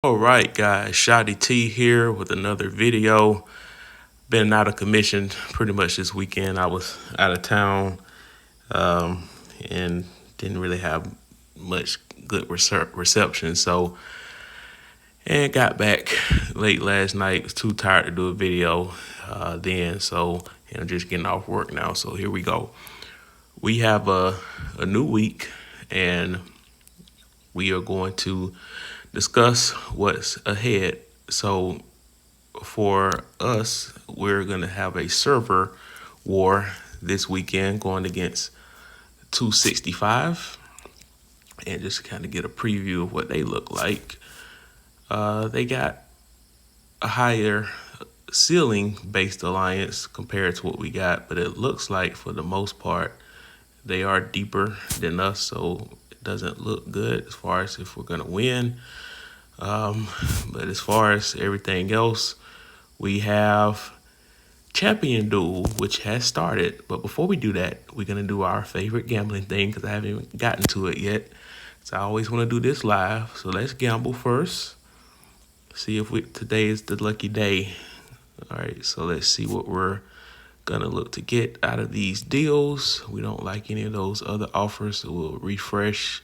All right, guys, Shoddy T here with another video. Been out of commission pretty much this weekend. I was out of town um, and didn't really have much good reception. And got back late last night. Was too tired to do a video then. Just getting off work now. So here we go. We have a new week and we are going to discuss what's ahead. So for us, we're going to have a server war this weekend going against 265 and just kind of get a preview of what they look like. They got a higher ceiling based alliance compared to what we got, but it looks like for the most part they are deeper than us, so it doesn't look good as far as if we're going to win. But as far as everything else, we have Champion Duel, which has started. But before we do that, we're going to do our favorite gambling thing because I haven't even gotten to it yet. So I always want to do this live. So let's gamble first. See if today is the lucky day. All right, so let's see what we're going to look to get out of these deals. We don't like any of those other offers, so we'll refresh.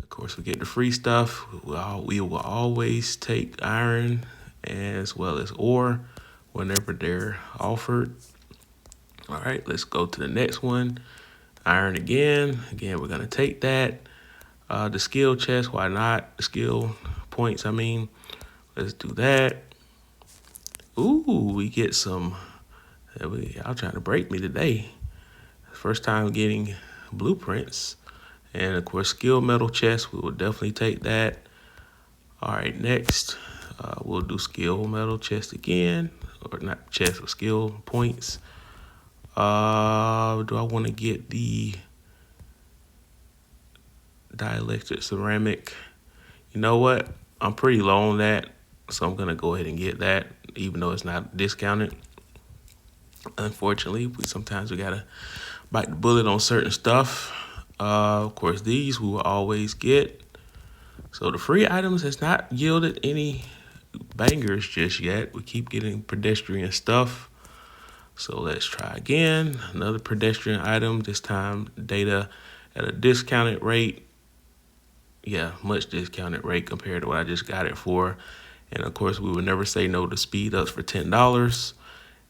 Of course, we get the free stuff. We will always take iron as well as ore whenever they're offered. All right, let's go to the next one. Iron again. Again, we're going to take that. The skill chest, why not? The skill points, I mean. Let's do that. Ooh, we get some. Y'all trying to break me today. First time getting blueprints. And of course, skill metal chest, we will definitely take that. All right, next, we'll do skill metal chest again, or not chest, but skill points. Do I want to get the dielectric ceramic? You know what? I'm pretty low on that, so I'm going to go ahead and get that, even though it's not discounted. Unfortunately, sometimes we got to bite the bullet on certain stuff. Of course, these we will always get. So the free items has not yielded any bangers just yet. We keep getting pedestrian stuff. So let's try again. Another pedestrian item, this time data at a discounted rate. Yeah, much discounted rate compared to what I just got it for. And of course, we would never say no to speed ups for $10.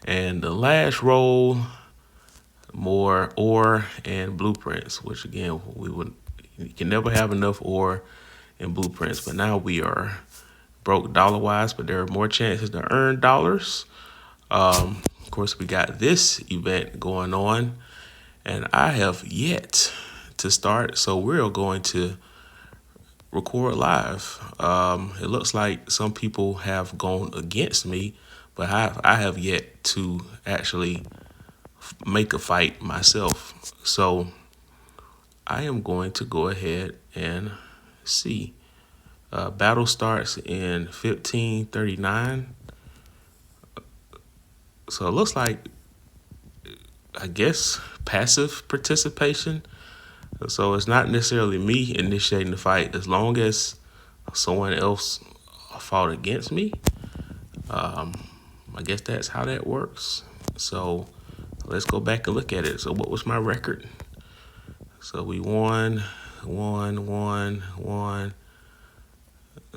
And the last roll, more ore and blueprints, which again, you can never have enough ore and blueprints, but now we are broke dollar-wise, but there are more chances to earn dollars. Of course, we got this event going on, and I have yet to start, so we're going to record live. It looks like some people have gone against me, but I have yet to actually make a fight myself. So I am going to go ahead and see. Battle starts in 1539. So it looks like, I guess, passive participation. So it's not necessarily me initiating the fight as long as someone else fought against me. I guess that's how that works. So let's go back and look at it. So what was my record? So we won.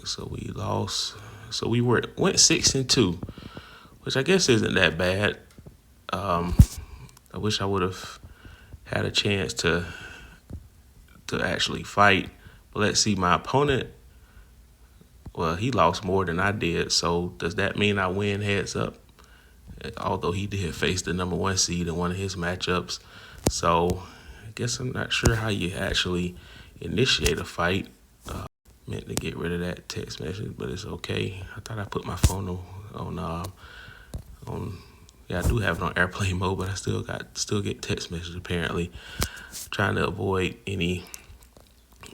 So we lost. So we went 6-2, which I guess isn't that bad. I wish I would have had a chance to actually fight. But let's see, my opponent, well, he lost more than I did. So does that mean I win heads up? Although he did face the number 1 seed in one of his matchups. So I guess I'm not sure how you actually initiate a fight. Meant to get rid of that text message, but it's okay. I thought I put my phone on. Yeah, I do have it on airplane mode, but I still get text messages apparently. Trying to avoid any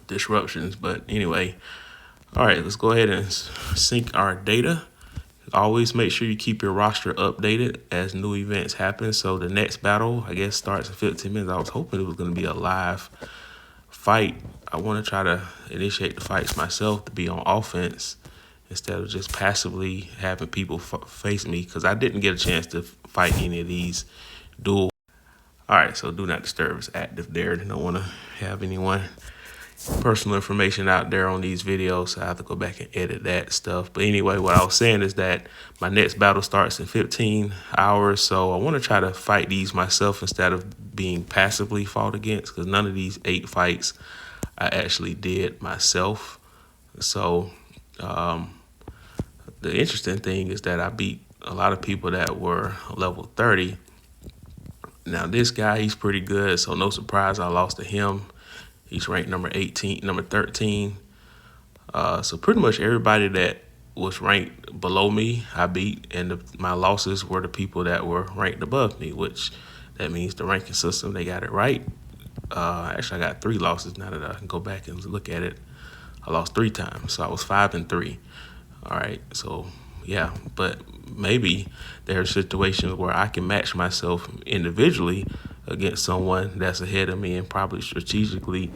disruptions, but anyway. All right, let's go ahead and sync our data. Always make sure you keep your roster updated as new events happen. So the next battle, I guess, starts in 15 minutes. I was hoping it was going to be a live fight I want to try to initiate the fights myself to be on offense instead of just passively having people face me, because I didn't get a chance to fight any of these duels. All right, so do not disturb is active there. I don't want to have anyone personal information out there on these videos, so I have to go back and edit that stuff. But anyway, what I was saying is that my next battle starts in 15 hours, so I want to try to fight these myself instead of being passively fought against, because none of these 8 fights I actually did myself. So the interesting thing is that I beat a lot of people that were level 30. Now this guy, he's pretty good, so no surprise I lost to him. He's ranked number 18, number 13. So pretty much everybody that was ranked below me, I beat, and my losses were the people that were ranked above me, which that means the ranking system, they got it right. Actually, I got 3 losses now that I can go back and look at it. I lost 3 times, so I was 5-3. All right, so yeah, but maybe there are situations where I can match myself individually against someone that's ahead of me and probably strategically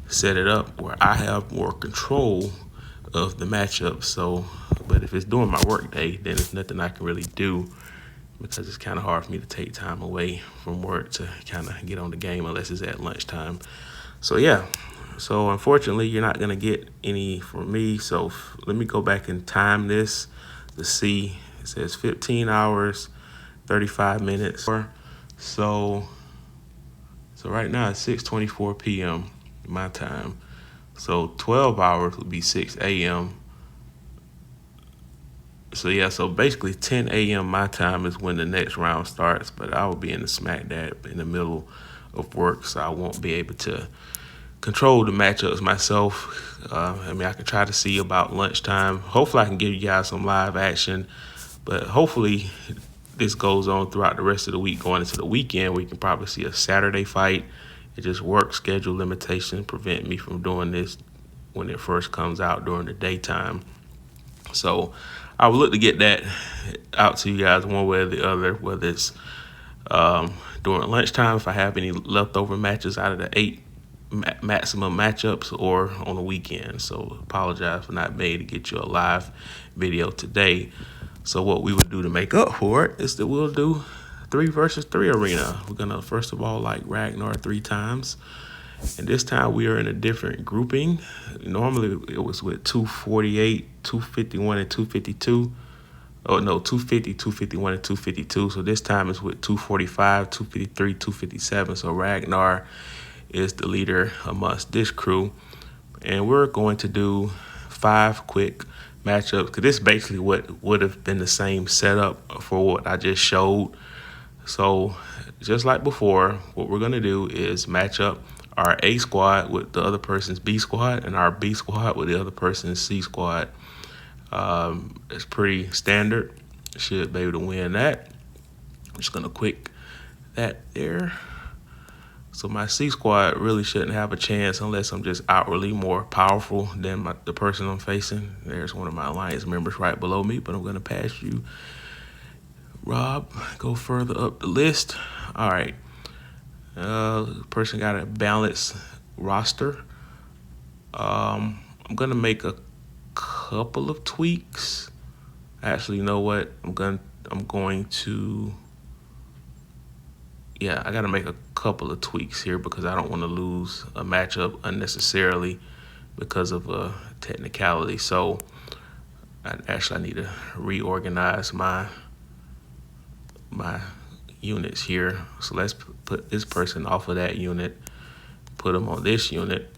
set it up where I have more control of the matchup. So, but if it's during my work day, then there's nothing I can really do, because it's kind of hard for me to take time away from work to kind of get on the game unless it's at lunchtime. So yeah, so unfortunately you're not gonna get any from me. So let me go back and time this to see. It says 15 hours, 35 minutes. So right now it's 6:24 p.m. my time. So 12 hours would be 6 a.m. So yeah, so basically 10 a.m. my time is when the next round starts, but I will be in the smack dab in the middle of work, so I won't be able to control the matchups myself. I mean, I can try to see about lunchtime. Hopefully I can give you guys some live action, but hopefully this goes on throughout the rest of the week. Going into the weekend, we can probably see a Saturday fight. It just work schedule limitations prevent me from doing this when it first comes out during the daytime. So I would look to get that out to you guys one way or the other, whether it's during lunchtime, if I have any leftover matches out of the 8 maximum matchups, or on the weekend. So apologize for not being able to get you a live video today. So what we would do to make up for it is that we'll do 3 versus 3 arena. We're gonna first of all like Ragnar 3 times. And this time we are in a different grouping. Normally it was with 248, 251, and 252. Oh no, 250, 251, and 252. So this time it's with 245, 253, 257. So Ragnar is the leader amongst this crew. And we're going to do 5 quick matchups, because this is basically what would have been the same setup for what I just showed. So just like before, what we're going to do is match up our A squad with the other person's B squad, and our B squad with the other person's C squad. It's pretty standard. Should be able to win that. I'm just gonna quick that there. So my C squad really shouldn't have a chance unless I'm just outwardly more powerful than the person I'm facing. There's one of my alliance members right below me, but I'm gonna pass you, Rob. Go further up the list. All right. Person got a balanced roster. I'm gonna make a couple of tweaks. Actually, you know what? I'm going to. Yeah, I gotta make a couple of tweaks here because I don't want to lose a matchup unnecessarily because of a technicality. So I need to reorganize my units here. So let's put this person off of that unit, put them on this unit,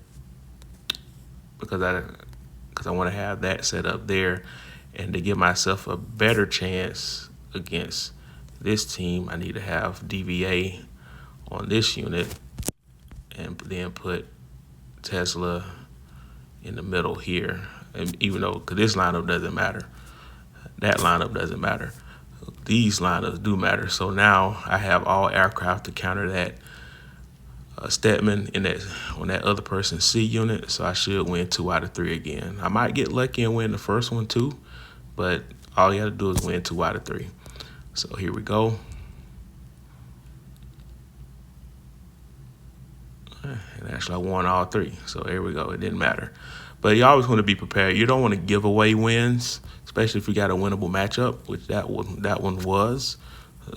because I want to have that set up there. And to give myself a better chance against this team, I need to have DVA on this unit, and then put Tesla in the middle here. And even though, because this lineup doesn't matter, that lineup doesn't matter, these lineups do matter. So now I have all aircraft to counter that Stedman on that other person's C unit. So I should win 2 out of 3 again. I might get lucky and win the first one too, but all you have to do is win 2 out of 3. So here we go. And And actually, I won all three. So there we go. It didn't matter. But you always want to be prepared. You don't want to give away wins, especially if you got a winnable matchup, which that one was.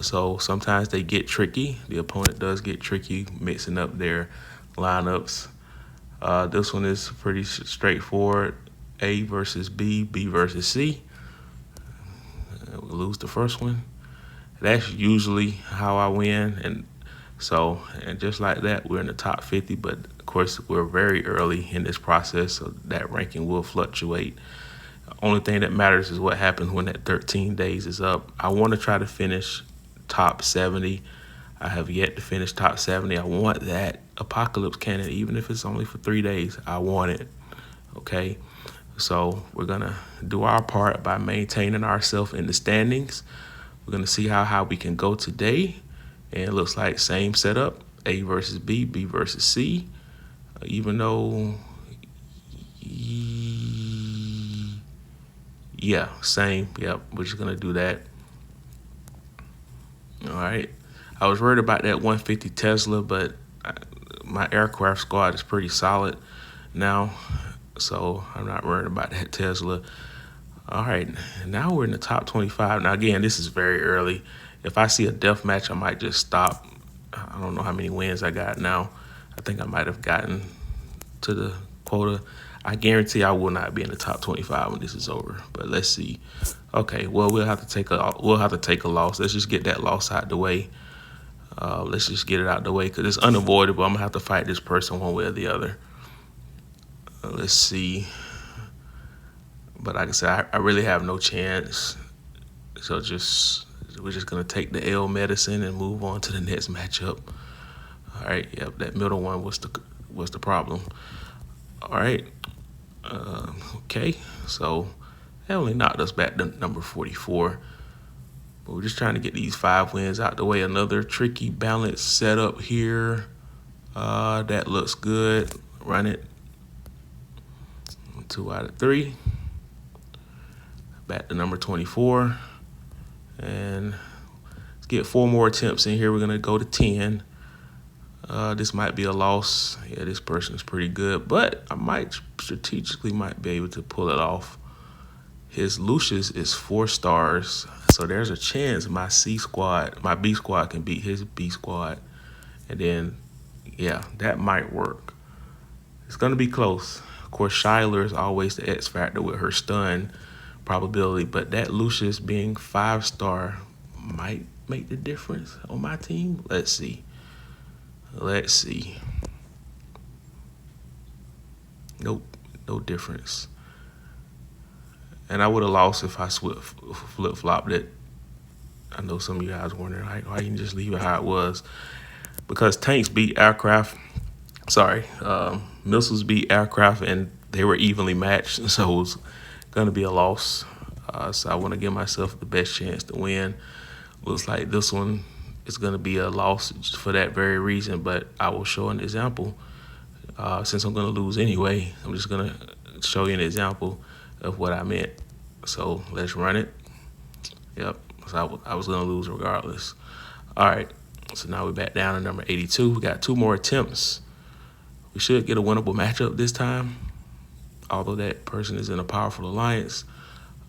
So sometimes they get tricky. The opponent does get tricky mixing up their lineups. This one is pretty straightforward. A versus B, B versus C. We lose the first one. That's usually how I win. And just like that, we're in the top 50. But of course, we're very early in this process, so that ranking will fluctuate. Only thing that matters is what happens when that 13 days is up. I want to try to finish top 70. I have yet to finish top 70. I want that apocalypse cannon, even if it's only for 3 days. I want it. Okay. So we're going to do our part by maintaining ourselves in the standings. We're going to see how we can go today. And it looks like same setup, A versus B, B versus C. Even though, yeah, same. Yep, we're just going to do that. All right. I was worried about that 150 Tesla, but my aircraft squad is pretty solid now, so I'm not worried about that Tesla. All right, now we're in the top 25. Now, again, this is very early. If I see a death match, I might just stop. I don't know how many wins I got now. I think I might have gotten to the quota. I guarantee I will not be in the top 25 when this is over. But let's see. Okay, well, we'll have to take a loss. Let's just get that loss out the way. Let's just get it out the way because it's unavoidable. I'm gonna have to fight this person one way or the other. Let's see. But like I said, I really have no chance. So we're just gonna take the L medicine and move on to the next matchup. All right. Yep. That middle one was the problem. All right. Okay. So that only knocked us back to number 44. But we're just trying to get these 5 wins out the way. Another tricky balance setup here. That looks good. Run it. 2 out of 3. Back to number 24. And let's get 4 more attempts in here. We're going to go to 10. This might be a loss. Yeah, this person is pretty good. But I might strategically be able to pull it off. His Lucius is 4 stars. So there's a chance my B squad can beat his B squad. And then, yeah, that might work. It's going to be close. Of course, Shyler is always the X factor with her stun probability, but that Lucius being 5-star might make the difference on my team. Let's see. Nope, no difference. And I would have lost if I flip-flopped it. I know some of you guys wondering, like, why you didn't just leave it how it was? Because tanks beat aircraft. Missiles beat aircraft, and they were evenly matched, so it was going to be a loss. So I want to give myself the best chance to win. Looks like this one is going to be a loss for that very reason, but I will show an example. Since I'm going to lose anyway, I'm just going to show you an example of what I meant. So let's run it. Yep, so I was going to lose regardless. All right, so now we're back down to number 82. We got 2 more attempts. We should get a winnable matchup this time, although that person is in a powerful alliance.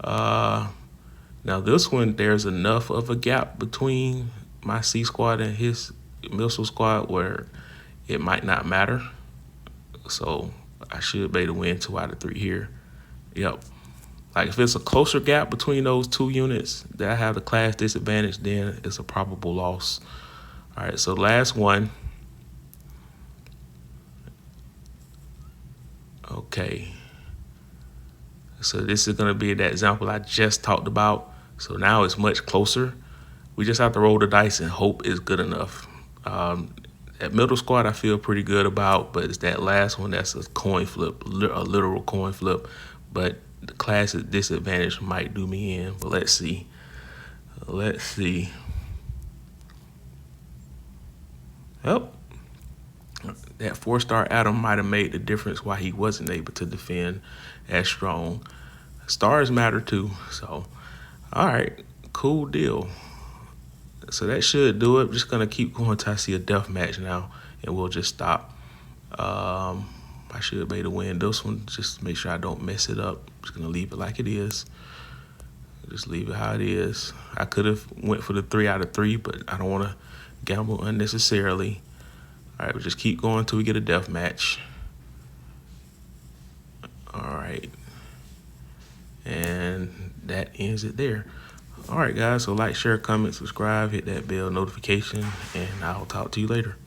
Now this one, there's enough of a gap between my C squad and his missile squad where it might not matter. So I should be able to win 2 out of 3 here. Yep. Like if it's a closer gap between those 2 units that have the class disadvantage, then it's a probable loss. All right, so last one. Okay. So this is going to be that example I just talked about. So now it's much closer. We just have to roll the dice and hope it's good enough. That middle squad I feel pretty good about, but it's that last one that's a coin flip, a literal coin flip. But the class disadvantage might do me in, but let's see. Yep. That 4-star Adam might have made the difference why he wasn't able to defend as strong. Stars matter too. So, all right, cool deal. So that should do it. I'm just going to keep going until I see a death match now, and we'll just stop. I should be able to win this one. Just to make sure I don't mess it up. Just gonna leave it like it is. Just leave it how it is. I could have went for the 3 out of 3, but I don't want to gamble unnecessarily. All right, we'll just keep going until we get a death match. All right. And that ends it there. All right, guys. So like, share, comment, subscribe, hit that bell notification, and I'll talk to you later.